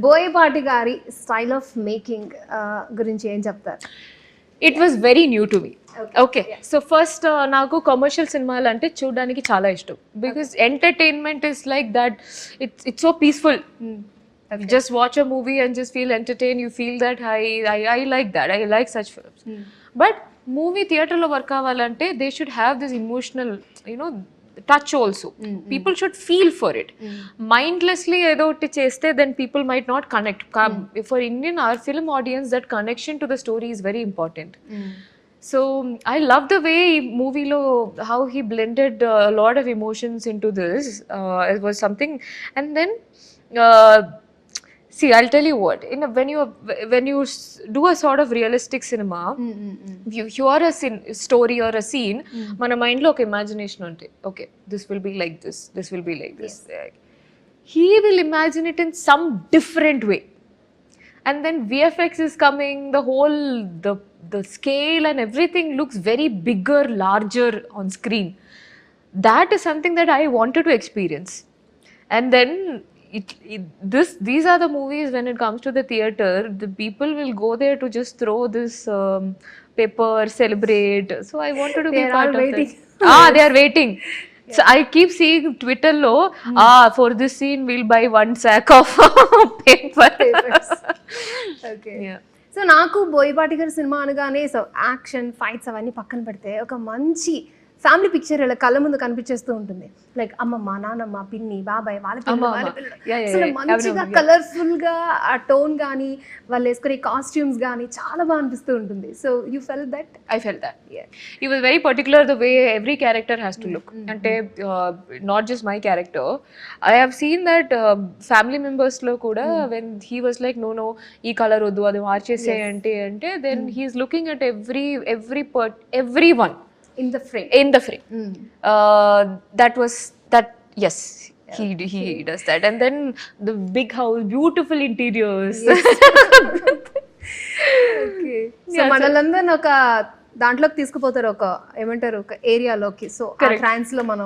బోయపాటి గారి style of making గురించి ఏం చెప్తారు? It was very new to me. Okay, so first నాకు కమర్షియల్ సినిమాలు అంటే చూడడానికి చాలా ఇష్టం, because entertainment is like that. It's so peaceful. Just watch a movie and just feel entertained. You feel that I like that. I like such films. But movie theatre lo work avalante, they should have this emotional, touch also. People should feel for it. Mindlessly edo otti cheste, then people might not connect. For Indian our film audience, that connection to the story is very important. So I love the way movie lo how he blended a lot of emotions into this. It was something. And then see, I'll tell you what. When you do a sort of realistic cinema, you are a story or a scene. Mana mind lo oka imagination unte. Okay, this will be like this. This will be like this. Yes. He will imagine it in some different way, and then VFX is coming. The whole the scale and everything looks very bigger, larger on screen. That is something that I wanted to experience, and then. These are the movies, when it comes to the theatre, the people will go there to just throw this paper, celebrate. So I wanted to be part of it. They are waiting. Yeah. So I keep seeing Twitter lo, for this scene we'll buy 1 sack of papers. Okay. Yeah. So నాకు బోయపాటి గారి cinema అనగానే so action fights అవన్నీ పక్కన పెడితే ఒక మంచి family picture ఇలా కళ్ళ ముందు కనిపించేస్తూ ఉంటుంది. లైక్ అమ్మమ్మ, నానమ్మ, పిన్ని, బాబాయ్, వాళ్ళ పిల్లలు మంచిగా కలర్ఫుల్ గా ఆ టోన్ కానీ వాళ్ళు వేసుకునే కాస్ట్యూమ్స్ కానీ చాలా బాగా అనిపిస్తూ ఉంటుంది. So you felt that? I felt that. Yeah. He was very particular the way every character has to look. Ante not just my character. I have seen that family members lo kuda when he was like no ee color oddu adu marchese ante then he is looking at everyone in the frame. That yes, he does that. And then the big house, beautiful interiors. Yes. Okay. So మనలందరం ఒక దాంట్లోకి తీసుకుపోతారు, ఒక ఏమంటారు, ఒక ఏరియాలోకి. So ఆ ట్రాన్స్ లో మనం